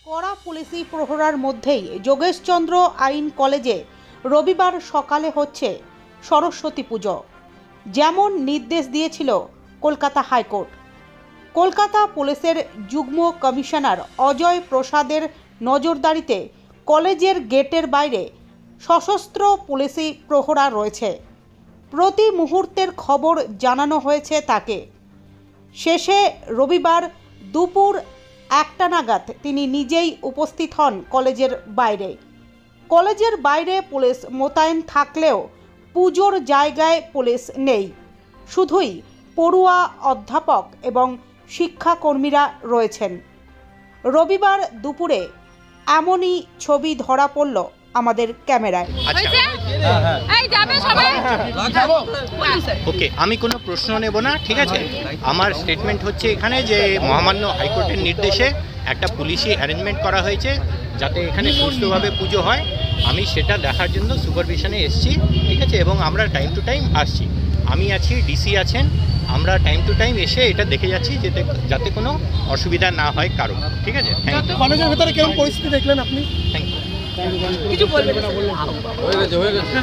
কড়া পুলিশি প্রহরার মধ্যেই যোগেশচন্দ্র আইন কলেজে রবিবার সকালে হচ্ছে সরস্বতী পুজো, যেমন নির্দেশ দিয়েছিল কলকাতা হাইকোর্ট। কলকাতা পুলিশের যুগ্ম কমিশনার অজয় প্রসাদের নজরদারিতে কলেজের গেটের বাইরে সশস্ত্র পুলিশি প্রহরা রয়েছে। প্রতি মুহূর্তের খবর জানানো হয়েছে তাকে। শেষে রবিবার দুপুর 1টা নাগাদ তিনি নিজেই উপস্থিত হন কলেজের বাইরে। কলেজের বাইরে পুলিশ মোতায়েন থাকলেও পুজোর জায়গায় পুলিশ নেই, শুধুই পড়ুয়া, অধ্যাপক এবং শিক্ষাকর্মীরা রয়েছেন। রবিবার দুপুরে এমনই ছবি ধরা পড়ল আমাদের ক্যামেরায়। ওকে, আমি কোনো প্রশ্ন নেব না, ঠিক আছে? আমার স্টেটমেন্ট হচ্ছে এখানে যে মহামান্য হাইকোর্টের নির্দেশে একটা পুলিশি অ্যারেঞ্জমেন্ট করা হয়েছে যাতে এখানে সুস্থভাবে পুজো হয়। আমি সেটা দেখার জন্য সুপারভিশনে এসেছি, ঠিক আছে? এবং আমরা টাইম টু টাইম আসছি, আমি আছি, ডিসি আছেন, আমরা টাইম টু টাইম এসে এটা দেখে যাচ্ছি যাতে কোনো অসুবিধা না হয় কারো, ঠিক আছে? কলেজের ভেতরে কেমন পরিস্থিতি দেখলেন আপনি? Thank you. কিছু বলবেন না? হয়ে গেছে।